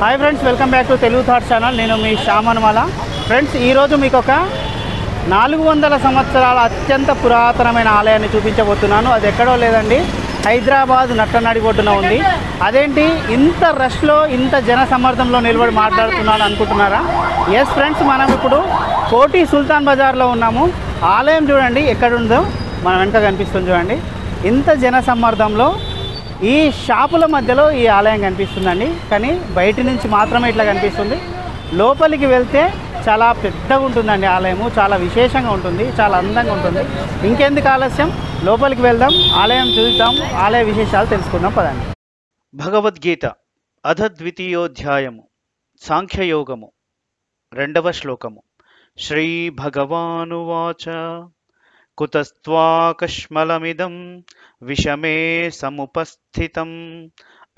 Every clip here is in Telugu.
Hi friends, welcome back to Telugu thoughts channel. నేను మీ శ్యామన్మాల. ఫ్రెండ్స్, ఈరోజు మీకు ఒక 400 సంవత్సరాల అత్యంత పురాతనమైన ఆలయాన్ని చూపించబోతున్నాను. అది ఎక్కడో లేదండి, హైదరాబాద్ నట్టనడి ఒడ్డున ఉంది. అదేంటి ఇంత రష్లో ఇంత జన సమర్థంలో నిలబడి మాట్లాడుతున్నాను అనుకుంటున్నారా? ఎస్ ఫ్రెండ్స్, మనం ఇప్పుడు కోటి సుల్తాన్ బజార్లో ఉన్నాము. ఆలయం చూడండి ఎక్కడుందో, మన వెనక కనిపిస్తుంది చూడండి. ఇంత జన సమ్మర్దంలో ఈ షాపుల మధ్యలో ఈ ఆలయం కనిపిస్తుందండి. కానీ బయట నుంచి మాత్రమే ఇట్లా కనిపిస్తుంది. లోపలికి వెళ్తే చాలా పెద్దగా ఉంటుందండి ఆలయము, చాలా విశేషంగా ఉంటుంది, చాలా అందంగా ఉంటుంది. ఇంకెందుకు ఆలస్యం, లోపలికి వెళ్దాం, ఆలయం చూద్దాం, ఆలయ విశేషాలు తెలుసుకుందాం పదండి. భగవద్గీత అధద్వితీయోధ్యాయము, సాంఖ్యయోగము, 2వ శ్లోకము. శ్రీ భగవానువాచ కుతస్త్వాకష్మలమిదం విషమే సముపస్థితం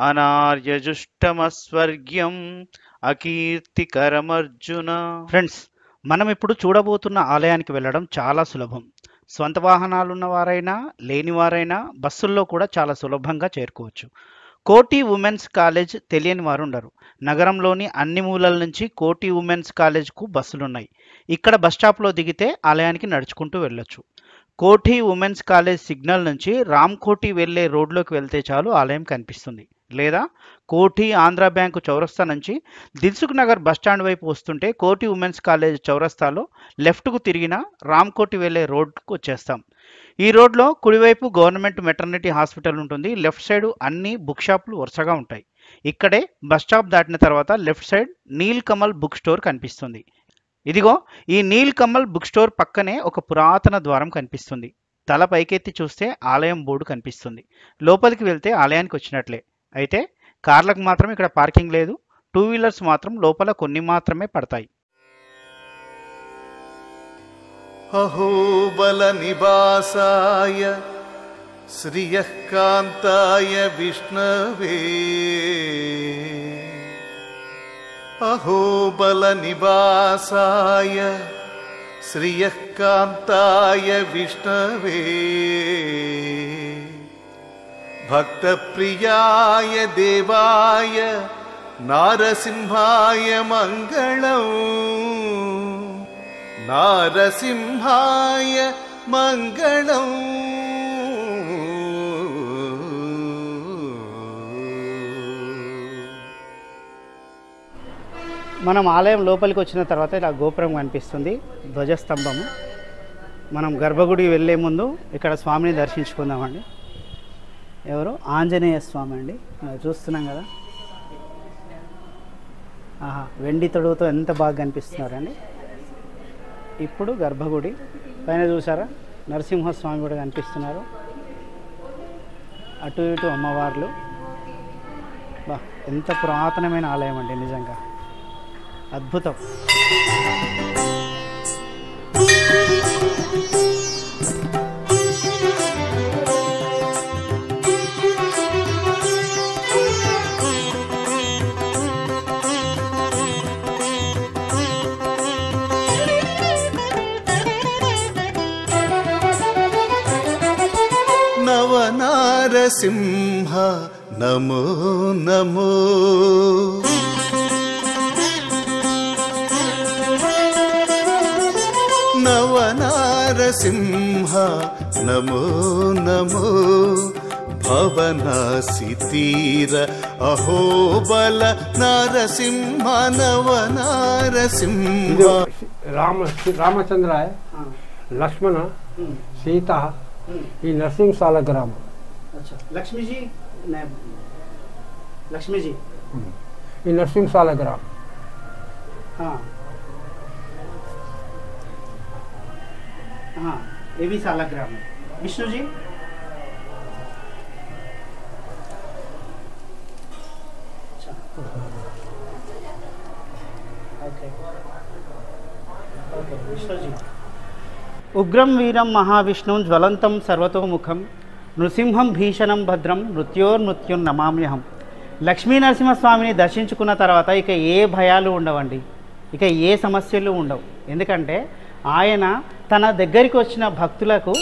అనార్యజుష్టమస్వర్గ్యం అకీర్తికరమర్జున. ఫ్రెండ్స్, మనం ఇప్పుడు చూడబోతున్న ఆలయానికి వెళ్ళడం చాలా సులభం. స్వంత వాహనాలున్న వారైనా లేనివారైనా బస్సుల్లో కూడా చాలా సులభంగా చేరుకోవచ్చు. కోటి ఉమెన్స్ కాలేజ్ తెలియని వారు ఉండరు. నగరంలోని అన్ని మూలల నుంచి కోటి ఉమెన్స్ కాలేజ్కు బస్సులున్నాయి. ఇక్కడ బస్ స్టాప్లో దిగితే ఆలయానికి నడుచుకుంటూ వెళ్ళొచ్చు. కోఠి ఉమెన్స్ కాలేజ్ సిగ్నల్ నుంచి రామ్కోటి వెళ్ళే రోడ్లోకి వెళ్తే చాలు ఆలయం కనిపిస్తుంది. లేదా కోఠి ఆంధ్ర బ్యాంకు చౌరస్తా నుంచి దిల్సుఖ్ నగర్ బస్టాండ్ వైపు వస్తుంటే కోఠి ఉమెన్స్ కాలేజ్ చౌరస్తాలో లెఫ్ట్కు తిరిగిన రామ్కోటి వెళ్ళే రోడ్కు వచ్చేస్తాం. ఈ రోడ్లో కుడివైపు గవర్నమెంట్ మెటర్నిటీ హాస్పిటల్ ఉంటుంది. లెఫ్ట్ సైడ్ అన్ని బుక్ షాపులు వరుసగా ఉంటాయి. ఇక్కడే బస్ స్టాప్ దాటిన తర్వాత left side Neel Kamal book store కనిపిస్తుంది. ఇదిగో ఈ నీల్ కమల్ బుక్ స్టోర్ పక్కనే ఒక పురాతన ద్వారం కనిపిస్తుంది. తల పైకెత్తి చూస్తే ఆలయం బోర్డు కనిపిస్తుంది. లోపలికి వెళ్తే ఆలయానికి వచ్చినట్లే. అయితే కార్లకు మాత్రం ఇక్కడ పార్కింగ్ లేదు. 2 వీలర్స్ మాత్రం లోపల కొన్ని మాత్రమే పడతాయి. అహోబల నివాసాయ శ్రియకాంతాయ విష్ణవే అహోబల నివాసాయ శ్రియకాంతాయ విష్ణవే భక్తప్రియాయ దేవాయ నారసింహాయ మంగళం నారసింహాయ మంగళం. మనం ఆలయం లోపలికి వచ్చిన తర్వాత ఇలా గోపురం కనిపిస్తుంది, ధ్వజస్తంభము. మనం గర్భగుడి వెళ్ళే ముందు ఇక్కడ స్వామిని దర్శించుకుందామండి. ఎవరు? ఆంజనేయ స్వామి అండి. చూస్తున్నాం కదా, ఆహా, వెండి తొడుగుతో ఎంత బాగా కనిపిస్తున్నారండి. ఇప్పుడు గర్భగుడి పైన చూసారా, నరసింహస్వామి కూడా కనిపిస్తున్నారు. అటు ఇటు అమ్మవార్లు. బా, ఎంత పురాతనమైన ఆలయం అండి, నిజంగా అద్భుతం. నవనారసింహ నమో నమో నవనారసింహ నమో నమో భవనాసి తీర అహోబల నారసింహ నవనారసింహ. రామచంద్ర లక్ష్మణ సీత ఈ నరసింహశాల గ్రామం. లక్ష్మీజీ లక్ష్మీజీ ఈ నరసింహశాల గ్రామం. ये भी सालग्राम है. विष्णु जी अच्छा, ओके ओके. विष्णु जी उग्रं वीरं महाविष्णुं ज्वलन्तं सर्वतोमुखं నృసింహం భీషణం భద్రం మృత్యోర్మృత్యుం నమామ్యహం. లక్ష్మీ నరసింహస్వామిని దర్శించుకున్న తర్వాత ఇక ఏ భయాలు ఉండవండి, ఇక ఏ సమస్యలు ఉండవు. ఎందుకంటే ఆయన తన దగ్గరికి వచ్చిన భక్తులకు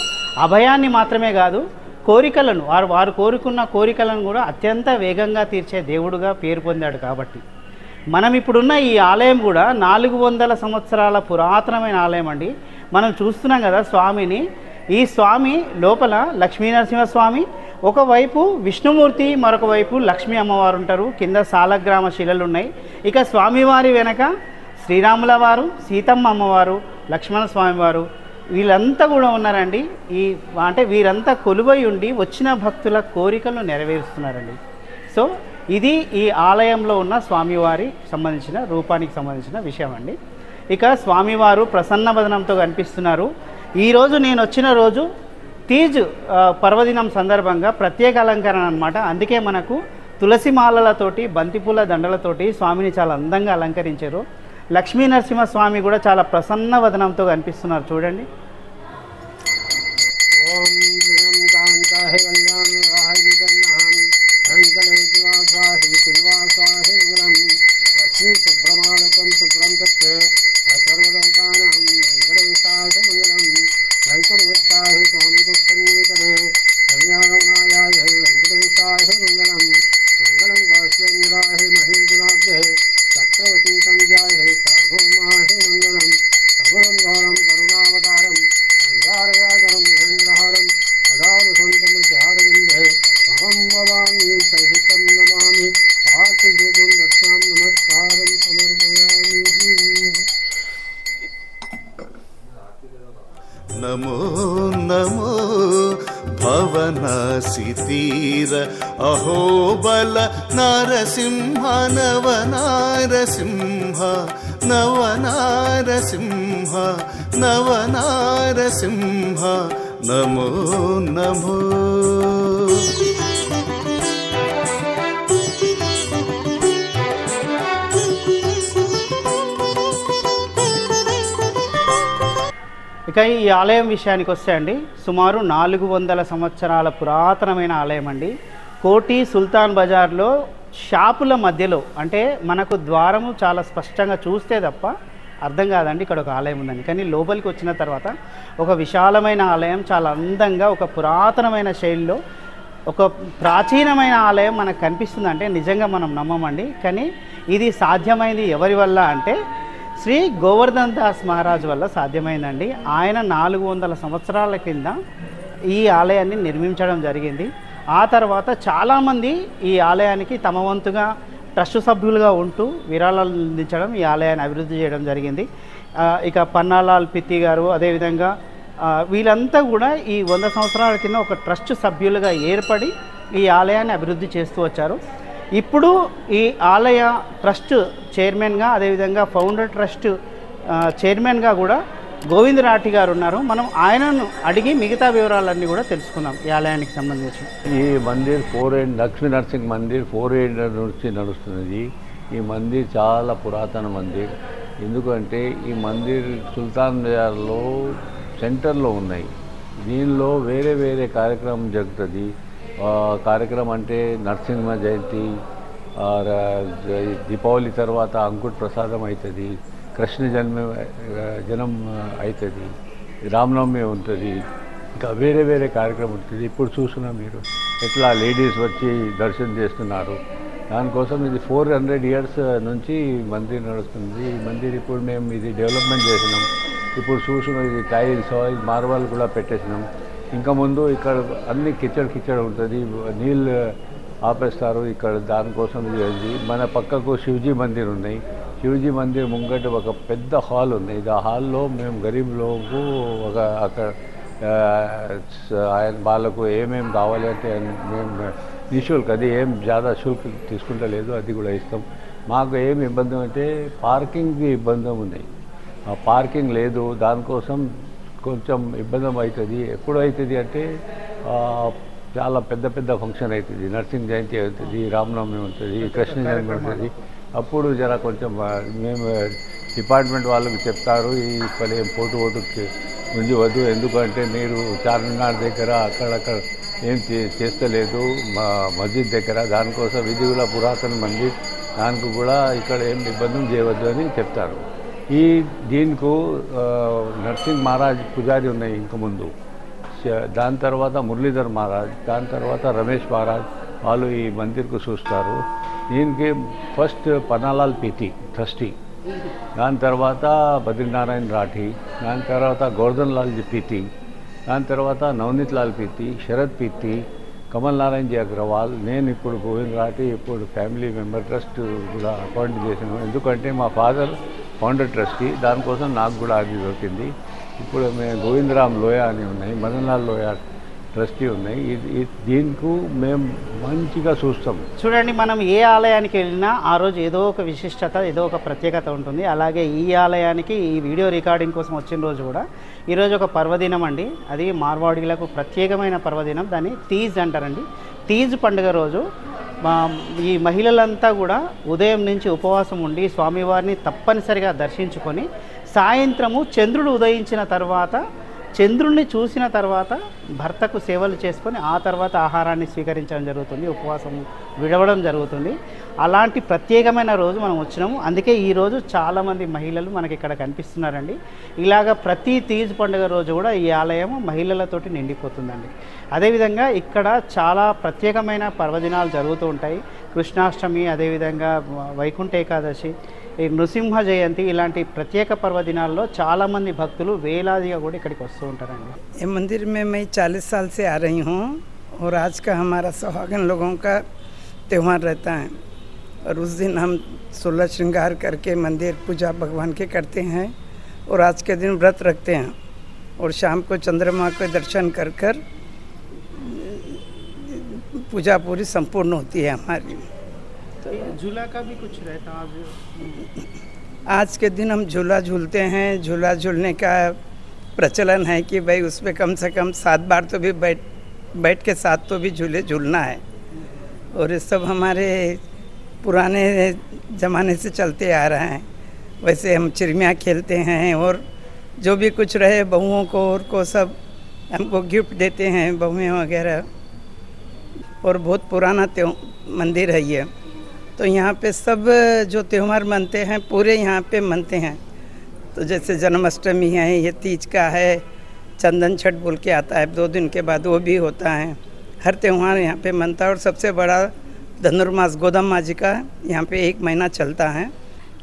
అభయాన్ని మాత్రమే కాదు, కోరికలను వారు కోరుకున్న కోరికలను కూడా అత్యంత వేగంగా తీర్చే దేవుడుగా పేరు పొందాడు. కాబట్టి మనం ఇప్పుడున్న ఈ ఆలయం కూడా 400 సంవత్సరాల పురాతనమైన ఆలయం అండి. మనం చూస్తున్నాం కదా స్వామిని. ఈ స్వామి లోపల లక్ష్మీనరసింహస్వామి, ఒకవైపు విష్ణుమూర్తి, మరొక వైపు లక్ష్మీ అమ్మవారు ఉంటారు. కింద సాలగ్రామ శిలలు ఉన్నాయి. ఇక స్వామివారి వెనక శ్రీరాముల వారు, సీతమ్మ అమ్మవారు, లక్ష్మణ స్వామివారు వీళ్ళంతా కూడా ఉన్నారండి. అంటే వీరంతా కొలువై ఉండి వచ్చిన భక్తుల కోరికలను నెరవేరుస్తున్నారండి. సో ఇది ఈ ఆలయంలో ఉన్న స్వామివారి సంబంధించిన రూపానికి సంబంధించిన విషయం అండి. ఇక స్వామివారు ప్రసన్న వదనంతో కనిపిస్తున్నారు. ఈరోజు నేను వచ్చిన రోజు తీజ్ పర్వదినం సందర్భంగా ప్రత్యేక అలంకరణ అనమాట. అందుకే మనకు తులసి మాలలతోటి, బంతిపూల దండలతోటి స్వామిని చాలా అందంగా అలంకరించారు. లక్ష్మీ నరసింహస్వామి కూడా చాలా ప్రసన్న వదనంతో కనిపిస్తున్నారు చూడండి. నమో నమో భవనాసితీర అహోబల నారసింహ నవ నారసింహ నవ నారసింహ నవ నారసింహ నమో నమో. ఇక ఈ ఆలయం విషయానికి వస్తే అండి, సుమారు 400 సంవత్సరాల పురాతనమైన ఆలయం అండి. కోటి సుల్తాన్ బజార్లో షాపుల మధ్యలో, అంటే మనకు ద్వారము చాలా స్పష్టంగా చూస్తే తప్ప అర్థం కాదండి ఇక్కడ ఒక ఆలయం ఉందని. కానీ లోపలికి వచ్చిన తర్వాత ఒక విశాలమైన ఆలయం, చాలా అందంగా ఒక పురాతనమైన శైలిలో ఒక ప్రాచీనమైన ఆలయం మనకు కనిపిస్తుంది. అంటే నిజంగా మనం నమ్మమండి. కానీ ఇది సాధ్యమైంది ఎవరి వల్ల అంటే శ్రీ గోవర్ధన్ దాస్ మహారాజ్ వల్ల సాధ్యమైందండి. ఆయన 400 సంవత్సరాల కింద ఈ ఆలయాన్ని నిర్మించడం జరిగింది. ఆ తర్వాత చాలామంది ఈ ఆలయానికి తమ వంతుగా ట్రస్ట్ సభ్యులుగా ఉంటూ విరాళాలు అందించడం, ఈ ఆలయాన్ని అభివృద్ధి చేయడం జరిగింది. ఇక పన్నాలాల్ పిత్తి గారు, అదేవిధంగా వీళ్ళంతా కూడా ఈ 100 సంవత్సరాల కింద ఒక ట్రస్ట్ సభ్యులుగా ఏర్పడి ఈ ఆలయాన్ని అభివృద్ధి చేస్తూ వచ్చారు. ఇప్పుడు ఈ ఆలయ ట్రస్ట్ చైర్మన్గా, అదేవిధంగా ఫౌండర్ ట్రస్ట్ చైర్మన్గా కూడా గోవింద్ రాఠి గారు ఉన్నారు. మనం ఆయనను అడిగి మిగతా వివరాలన్నీ కూడా తెలుసుకుందాం ఈ ఆలయానికి సంబంధించి. ఈ మందిర్ 400 లక్ష్మీ నరసింహ మందిర్ 400 నుంచి నడుస్తున్నది. ఈ మందిర్ చాలా పురాతన మందిర్. ఎందుకంటే ఈ మందిర్ సుల్తాన్ బజార్లో సెంటర్లో ఉన్నాయి. దీనిలో వేరే వేరే కార్యక్రమం జరుగుతుంది. కార్యక్రమం అంటే నరసింహ జయంతి, దీపావళి తర్వాత అంకుట్ ప్రసాదం అవుతుంది, కృష్ణ జనం అవుతుంది, రామనవమి ఉంటుంది, ఇంకా వేరే వేరే కార్యక్రమం ఉంటుంది. ఇప్పుడు చూస్తున్నాం మీరు ఎట్లా లేడీస్ వచ్చి దర్శనం చేస్తున్నారు. దానికోసం ఇది 400 ఇయర్స్ నుంచి మందిర్ నడుస్తుంది. ఈ మందిర్ ఇప్పుడు మేము ఇది డెవలప్మెంట్ చేసినాం. ఇప్పుడు చూస్తున్నాం ఇది టైల్స్, మార్బల్ కూడా పెట్టేసినాం. ఇంకా ముందు ఇక్కడ అన్ని కిచడ్ ఉంటుంది, నీళ్ళు ఆపేస్తారు ఇక్కడ. దానికోసం ఇది అయింది. మన పక్కకు శివజీ మందిర్ ఉన్నాయి. శివజీ మందిర్ ముంగట ఒక పెద్ద హాల్ ఉంది. ఇది ఆ హాల్లో మేము గరీబ్ లోకు ఒక అక్కడ ఆయన వాళ్ళకు ఏమేమి కావాలి అంటే మేము నిశుల్క్, అది ఏం జాదా శుల్క్ తీసుకుంటలేదు, అది కూడా ఇస్తాం. మాకు ఏమి ఇబ్బంది అంటే పార్కింగ్కి ఇబ్బంది ఉంది. ఆ పార్కింగ్ లేదు, దానికోసం కొంచెం ఇబ్బంది అవుతుంది. ఎప్పుడు అవుతుంది అంటే చాలా పెద్ద పెద్ద ఫంక్షన్ అవుతుంది. నరసింహ జయంతి అవుతుంది, రామనవమి ఉంటుంది, కృష్ణ జయంతి ఉంటుంది. అప్పుడు జర కొంచెం మేము డిపార్ట్మెంట్ వాళ్ళకి చెప్తారు, ఈ పని ఏం పోటు ఉంచవద్దు, ఎందుకంటే మీరు చార్మినార్ దగ్గర అక్కడక్కడ ఏం చేస్తలేదు మా మస్జిద్ దగ్గర, దానికోసం ఇది కూడా పురాతన మందిర్, దానికి కూడా ఇక్కడ ఏం ఇబ్బంది చేయవద్దు అని చెప్తారు. దీనికి నరసింహ్ మహారాజ్ పుజారి ఉన్నాయి ఇంక ముందు. దాని తర్వాత మురళీధర్ మహారాజ్, దాని తర్వాత రమేష్ మహారాజ్ వాళ్ళు ఈ మందిర్కు చూస్తారు. దీనికి ఫస్ట్ పన్నాలాల్ పీతి ట్రస్టీ, దాని తర్వాత బద్రీనారాయణ రాఠీ, దాని తర్వాత గోవర్ధన్ లాల్ పీతి, దాని తర్వాత నవనీత్ లాల్ పీతి, శరద్ పీతి, కమల్ నారాయణ జీ అగ్రవాల్, నేను ఇప్పుడు గోవింద్ రాఠీ ఇప్పుడు ఫ్యామిలీ మెంబర్ ట్రస్ట్ కూడా అపాయింట్ చేసాను. ఎందుకంటే మా ఫాదర్ ఫౌండర్ ట్రస్టీ, దానికోసం నాకు కూడా అది దొరికింది. ఇప్పుడు మేము గోవిందరామ్ లోయ అని ఉన్నాయి, మదన్ లాల్ లోయ ట్రస్టీ ఉన్నాయి. దీనికి మేము మంచిగా చూస్తాం. చూడండి, మనం ఏ ఆలయానికి వెళ్ళినా ఆ రోజు ఏదో ఒక విశిష్టత, ఏదో ఒక ప్రత్యేకత ఉంటుంది. అలాగే ఈ ఆలయానికి ఈ వీడియో రికార్డింగ్ కోసం వచ్చిన రోజు కూడా ఈరోజు ఒక పర్వదినం అండి. అది మార్వాడీలకు ప్రత్యేకమైన పర్వదినం, దాన్ని తీజ్ అంటారండి. తీజ్ పండుగ రోజు ఈ మహిళలంతా కూడా ఉదయం నుంచి ఉపవాసం ఉండి స్వామివారిని తప్పనిసరిగా దర్శించుకొని సాయంత్రము చంద్రుడు ఉదయించిన తర్వాత, చంద్రుడిని చూసిన తర్వాత భర్తకు సేవలు చేసుకొని ఆ తర్వాత ఆహారాన్ని స్వీకరించడం జరుగుతుంది, ఉపవాసం విడవడం జరుగుతుంది. అలాంటి ప్రత్యేకమైన రోజు మనం వచ్చినాము. అందుకే ఈరోజు చాలామంది మహిళలు మనకి ఇక్కడ కనిపిస్తున్నారండి. ఇలాగ ప్రతి తీజ్ పండుగ రోజు కూడా ఈ ఆలయం మహిళలతోటి నిండిపోతుందండి. అదేవిధంగా ఇక్కడ చాలా ప్రత్యేకమైన పర్వదినాలు జరుగుతూ ఉంటాయి. కృష్ణాష్టమి, అదేవిధంగా వైకుంఠ ఏకాదశి, ఈ నృసింహ జయంతి, ఇలాంటి ప్రత్యేక పర్వదినాల్లో చాలామంది భక్తులు వేలాదిగా కూడా ఇక్కడికి వస్తూ ఉంటారండి. ये मंदिर में मैं 40 साल से आ रही हूँ और आज का हमारा सुहागन लोगों का त्यौहार रहता है और उस दिन हम 16 श्रृंगार करके मंदिर पूजा भगवान के करते हैं और आज के दिन व्रत रखते हैं और शाम को चंद्रमा के दर्शन कर कर पूजा पूरी संपूर्ण होती है हमारी। तो झूला का भी कुछ रहता है आज के दिन हम झूला झूलते हैं। झूला झूलने का प्रचलन है कि भाई उस पर कम से कम 7 बार तो भी बैठ के साथ तो भी झूले झूलना है और ये सब हमारे पुराने ज़माने से चलते आ रहा है। वैसे हम चिरमिया खेलते हैं और जो भी कुछ रहे बहुओं को और को सब हमको गिफ्ट देते हैं बहुएँ वगैरह, और बहुत पुराना मंदिर है ये। तो यहाँ पे सब जो त्यौहार मनते हैं पूरे यहाँ पे मनते हैं। तो जैसे जन्माष्टमी है, ये तीज का है, चंदन छठ बोल के आता है 2 दिन के बाद, वो भी होता है। हर त्यौहार यहाँ पे मनता है और सबसे बड़ा धनुर्मास गोदम माँ जी का यहाँ पे 1 महीना चलता है।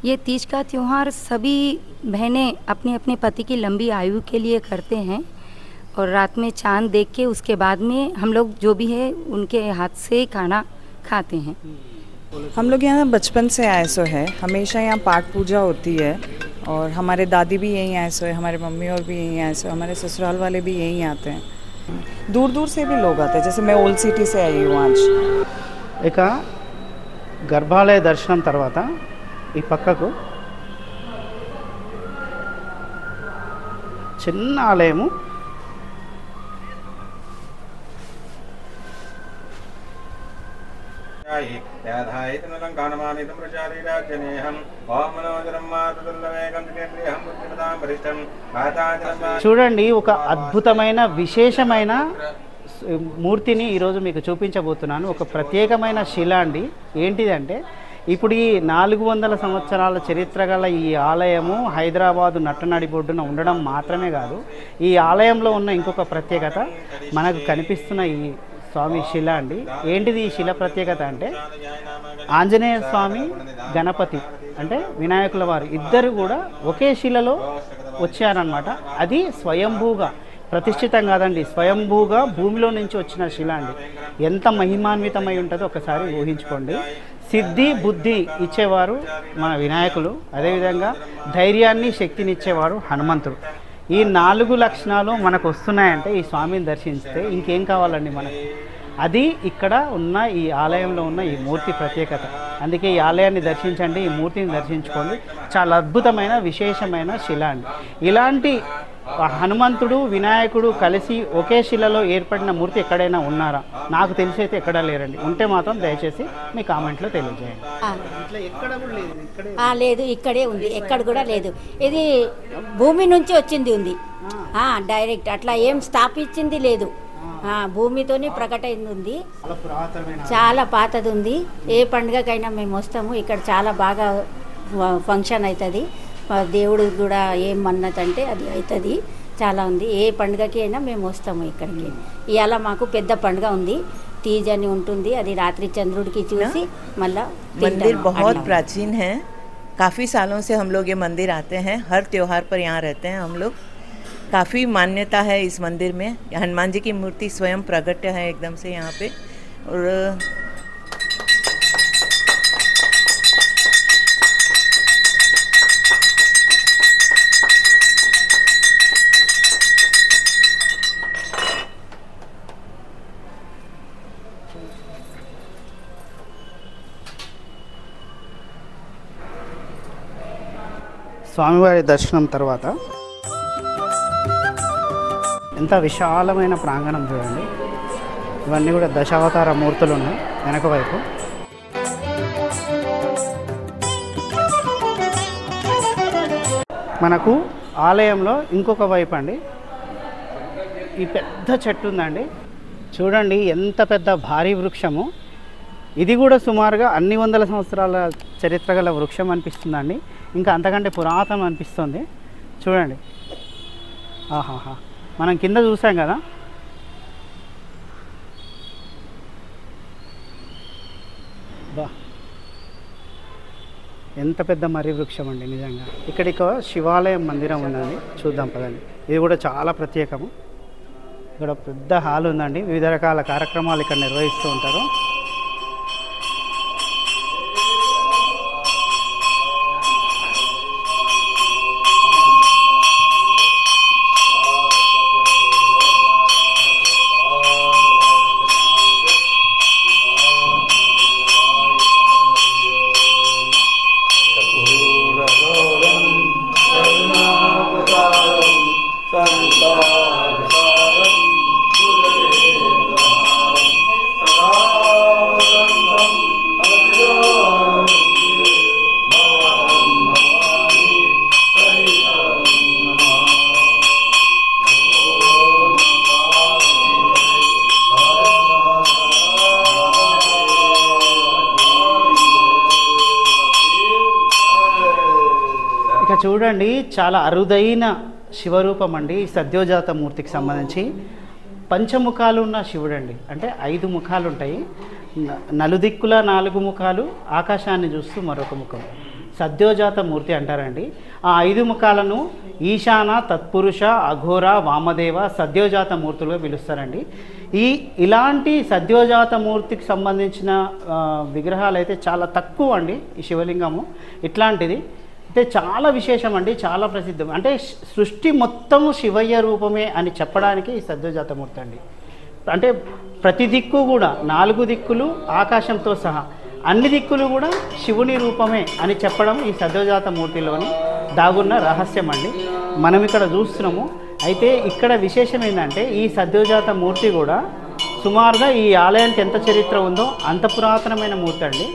ये तीज का त्यौहार सभी बहनें अपने अपने पति की लंबी आयु के लिए करते हैं और रात में चांद देख के उसके बाद में हम लोग जो भी है उनके हाथ से खाना खाते हैं। हम लोग यहाँ बचपन से आए सो है, हमेशा यहाँ पाठ पूजा होती है और हमारे दादी भी यहीं आए सो है, हमारे मम्मी और भी यहीं आए सो, हमारे ससुराल वाले भी यहीं आते हैं। दूर दूर से भी लोग आते हैं, जैसे मैं ओल्ड सिटी से आई हूँ आज। ఇక గర్భాలయ దర్శనం తర్వాత ఈ పక్కకు చిన్న ఆలయము. చూడండి, ఒక అద్భుతమైన విశేషమైన మూర్తిని ఈరోజు మీకు చూపించబోతున్నాను. ఒక ప్రత్యేకమైన శిల అండి. ఏంటిదంటే, ఇప్పుడు ఈ 400 సంవత్సరాల చరిత్ర గల ఈ ఆలయము హైదరాబాదు నట్టనడి బొడ్డున ఉండడం మాత్రమే కాదు, ఈ ఆలయంలో ఉన్న ఇంకొక ప్రత్యేకత మనకు కనిపిస్తున్న ఈ స్వామి శిల అండి. ఏంటిది ఈ శిల ప్రత్యేకత అంటే, ఆంజనేయ స్వామి, గణపతి అంటే వినాయకుల వారు ఇద్దరు కూడా ఒకే శిలలో వచ్చారనమాట. అది స్వయంభూగా, ప్రతిష్ఠితం కాదండి, స్వయంభూగా భూమిలో నుంచి వచ్చిన శిల అండి. ఎంత మహిమాన్వితమై ఉంటుందో ఒకసారి ఊహించుకోండి. సిద్ధి బుద్ధి ఇచ్చేవారు మన వినాయకులు, అదేవిధంగా ధైర్యాన్ని శక్తినిచ్చేవారు హనుమంతుడు. ఈ 4 లక్షణాలు మనకు వస్తున్నాయంటే ఈ స్వామిని దర్శిస్తే ఇంకేం కావాలండి మనకు. అది ఇక్కడ ఉన్న ఈ ఆలయంలో ఉన్న ఈ మూర్తి ప్రత్యేకత. అందుకే ఈ ఆలయాన్ని దర్శించండి, ఈ మూర్తిని దర్శించుకోండి. చాలా అద్భుతమైన విశేషమైన శిల అండి. ఇలాంటి హనుమంతుడు వినాయకుడు కలిసి ఒకే శిలలో ఏర్పడిన మూర్తి ఎక్కడైనా ఉన్నారా? నాకు తెలిసి అయితే ఎక్కడా లేరండి. ఉంటే మాత్రం దయచేసి మీ కామెంట్లో తెలియజేయండి. లేదు, ఇక్కడే ఉంది, ఎక్కడ కూడా లేదు. ఇది భూమి నుంచి వచ్చింది ఉంది, డైరెక్ట్ అట్లా ఏం స్థాపించింది లేదు. భూమితోనే ప్రకటైంది ఉంది, చాలా పాతది ఉంది. ఏ పండుగకైనా మేము వస్తాము, ఇక్కడ చాలా బాగా ఫంక్షన్ అవుతుంది. దేవుడు కూడా ఏం మన్నతంటే అది అవుతుంది, చాలా ఉంది. ఏ పండుగకి అయినా మేము వస్తాము ఇక్కడికి. ఇవాళ మాకు పెద్ద పండుగ ఉంది, तीज అని ఉంటుంది అది రాత్రి చంద్రుడికి చూసి మళ్ళా मंदिर बहुत प्राचीन है। काफ़ी सालों से हम लोग ये मंदिर आते हैं, हर त्योहार पर यहाँ रहते हैं हम लोग। काफ़ी मान्यता है इस मंदिर में। हनुमान जी की मूर्ति स्वयं प्रकट है एकदम से यहाँ पे। और స్వామివారి దర్శనం తర్వాత ఎంత విశాలమైన ప్రాంగణం చూడండి. ఇవన్నీ కూడా దశావతార మూర్తులు ఉన్నాయి వెనక వైపు. మనకు ఆలయంలో ఇంకొక వైపు అండి ఈ పెద్ద చెట్టు ఉందండి. చూడండి ఎంత పెద్ద భారీ వృక్షము. ఇది కూడా సుమారుగా అన్ని వందల సంవత్సరాల చరిత్ర గల వృక్షం అనిపిస్తుందండి. ఇంకా అంతకంటే పురాతనం అనిపిస్తుంది. చూడండి, ఆహాహా, మనం కింద చూసాం కదా, బా ఎంత పెద్ద మర్రి వృక్షం అండి నిజంగా. ఇక్కడికి శివాలయం మందిరం ఉందండి, చూద్దాం పదండి. ఇది కూడా చాలా ప్రత్యేకము. ఇక్కడ పెద్ద హాల్ ఉందండి, వివిధ రకాల కార్యక్రమాలు ఇక్కడ నిర్వహిస్తూ ఉంటారు. చూడండి, చాలా అరుదైన శివరూపం అండి. సద్యోజాత మూర్తికి సంబంధించి పంచముఖాలు ఉన్న శివుడు అండి. అంటే 5 ముఖాలు ఉంటాయి. నలుదిక్కుల 4 ముఖాలు, ఆకాశాన్ని చూస్తూ మరొక ముఖం. సద్యోజాత మూర్తి అంటారండి. ఆ 5 ముఖాలను ఈశాన, తత్పురుష, అఘోర, వామదేవ సద్యోజాత మూర్తులుగా పిలుస్తారండి. ఇలాంటి సద్యోజాత మూర్తికి సంబంధించిన విగ్రహాలు అయితే చాలా తక్కువ అండి. ఈ శివలింగము ఇట్లాంటిది అంటే చాలా విశేషం అండి, చాలా ప్రసిద్ధం. అంటే సృష్టి మొత్తము శివయ్య రూపమే అని చెప్పడానికి ఈ సద్యోజాతమూర్తి అండి. అంటే ప్రతి దిక్కు కూడా 4 దిక్కులు ఆకాశంతో సహా అన్ని దిక్కులు కూడా శివుని రూపమే అని చెప్పడం ఈ సద్యోజాతమూర్తిలోని దాగున్న రహస్యం అండి. మనం ఇక్కడ చూస్తున్నాము. అయితే ఇక్కడ విశేషం ఏంటంటే ఈ సద్యోజాతమూర్తి కూడా సుమారుగా ఈ ఆలయానికి ఎంత చరిత్ర ఉందో అంత పురాతనమైన మూర్తి అండి.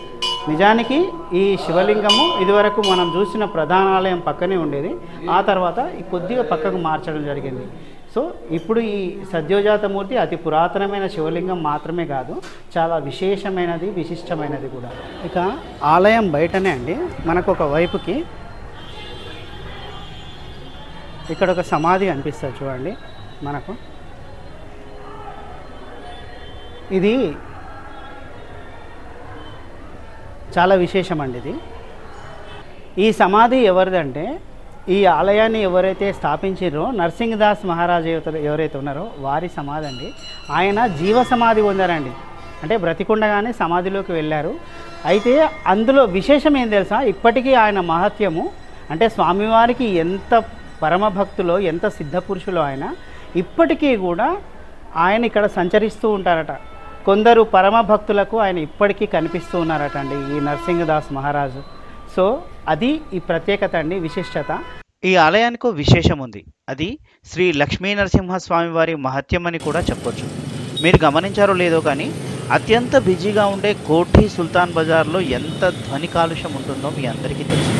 నిజానికి ఈ శివలింగము ఇదివరకు మనం చూసిన ప్రధాన ఆలయం పక్కనే ఉండేది. ఆ తర్వాత కొద్దిగా పక్కకు మార్చడం జరిగింది. సో ఇప్పుడు ఈ సద్యోజాతమూర్తి అతి పురాతనమైన శివలింగం మాత్రమే కాదు, చాలా విశేషమైనది, విశిష్టమైనది కూడా. ఇక ఆలయం బయటనే అండి మనకు ఒక వైపుకి ఇక్కడ ఒక సమాధి అనిపిస్తుంది చూడండి మనకు. ఇది చాలా విశేషం అండి. ఇది ఈ సమాధి ఎవరిదంటే ఈ ఆలయాన్ని ఎవరైతే స్థాపించారో నరసింహదాస్ మహారాజు ఎవరైతే ఉన్నారో వారి సమాధి అండి. ఆయన జీవ సమాధి పొందారండి. అంటే బ్రతికుండగానే సమాధిలోకి వెళ్ళారు. అయితే అందులో విశేషం ఏం తెలుసా, ఇప్పటికీ ఆయన మహత్యము అంటే స్వామివారికి ఎంత పరమ భక్తులో, ఎంత సిద్ధపురుషులో ఆయన ఇప్పటికీ కూడా ఆయన ఇక్కడ సంచరిస్తూ ఉంటారట. కొందరు పరమ భక్తులకు ఆయన ఇప్పటికీ కనిపిస్తూ ఉన్నారట అండి ఈ నరసింహదాస్ మహారాజు. సో అది ఈ ప్రత్యేకత అండి, విశిష్టత. ఈ ఆలయానికి విశేషం ఉంది. అది శ్రీ లక్ష్మీ నరసింహస్వామి వారి మహత్యం అని కూడా చెప్పొచ్చు. మీరు గమనించారో లేదో కానీ అత్యంత బిజీగా ఉండే కోఠి సుల్తాన్ బజార్లో ఎంత ధ్వని కాలుష్యం ఉంటుందో మీ అందరికీ తెలుసు.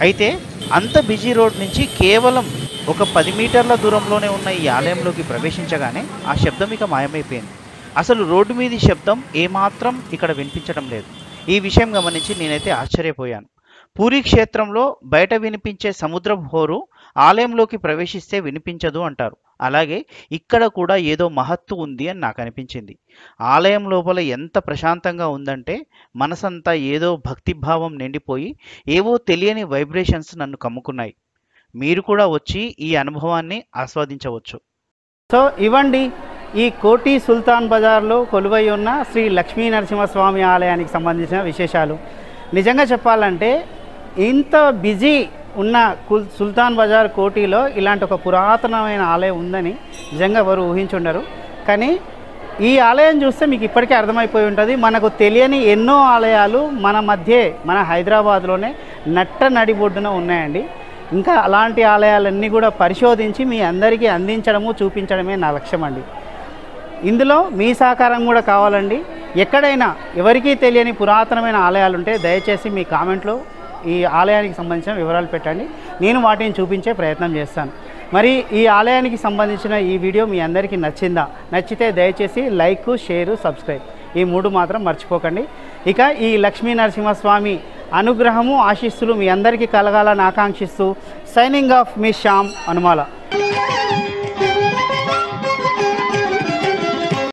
అయితే అంత బిజీ రోడ్ నుంచి కేవలం ఒక 10 మీటర్ల దూరంలోనే ఉన్న ఈ ఆలయంలోకి ప్రవేశించగానే ఆ శబ్దం ఇక మాయమైపోయింది. అసలు రోడ్డు మీది శబ్దం ఏమాత్రం ఇక్కడ వినిపించడం లేదు. ఈ విషయం గమనించి నేనైతే ఆశ్చర్యపోయాను. పూరీ క్షేత్రంలో బయట వినిపించే సముద్రపు హోరు ఆలయంలోకి ప్రవేశిస్తే వినిపించదు అంటారు. అలాగే ఇక్కడ కూడా ఏదో మహత్తు ఉంది అని నాకు అనిపించింది. ఆలయం లోపల ఎంత ప్రశాంతంగా ఉందంటే మనసంతా ఏదో భక్తిభావం నిండిపోయి ఏవో తెలియని వైబ్రేషన్స్ నన్ను కమ్ముకున్నాయి. మీరు కూడా వచ్చి ఈ అనుభవాన్ని ఆస్వాదించవచ్చు. సో ఇవ్వండి ఈ కోటి సుల్తాన్ బజార్లో కొలువై ఉన్న శ్రీ లక్ష్మీ నరసింహస్వామి ఆలయానికి సంబంధించిన విశేషాలు. నిజంగా చెప్పాలంటే ఇంత బిజీ ఉన్న సుల్తాన్ బజార్ కోటిలో ఇలాంటి ఒక పురాతనమైన ఆలయం ఉందని నిజంగా ఎవరు ఊహించుండరు. కానీ ఈ ఆలయం చూస్తే మీకు ఇప్పటికే అర్థమైపోయి ఉంటుంది, మనకు తెలియని ఎన్నో ఆలయాలు మన మధ్యే మన హైదరాబాద్లోనే నట్ట నడిబొడ్డున ఉన్నాయండి. ఇంకా అలాంటి ఆలయాలన్నీ కూడా పరిశోధించి మీ అందరికీ అందించడము చూపించడమే నా లక్ష్యం అండి. ఇందులో మీ సహకారం కూడా కావాలండి. ఎక్కడైనా ఎవరికీ తెలియని పురాతనమైన ఆలయాలు ఉంటే దయచేసి మీ కామెంట్లో ఈ ఆలయానికి సంబంధించిన వివరాలు పెట్టండి, నేను వాటిని చూపించే ప్రయత్నం చేస్తాను. మరి ఈ ఆలయానికి సంబంధించిన ఈ వీడియో మీ అందరికీ నచ్చిందా? నచ్చితే దయచేసి లైక్, షేరు, సబ్స్క్రైబ్ ఈ 3 మాత్రం మర్చిపోకండి. ఇక ఈ లక్ష్మీ నరసింహస్వామి అనుగ్రహము ఆశీస్సులు మీ అందరికీ కలగాలని ఆకాంక్షిస్తూ సైనింగ్ ఆఫ్ మీ శ్యామ్ అనుమాల.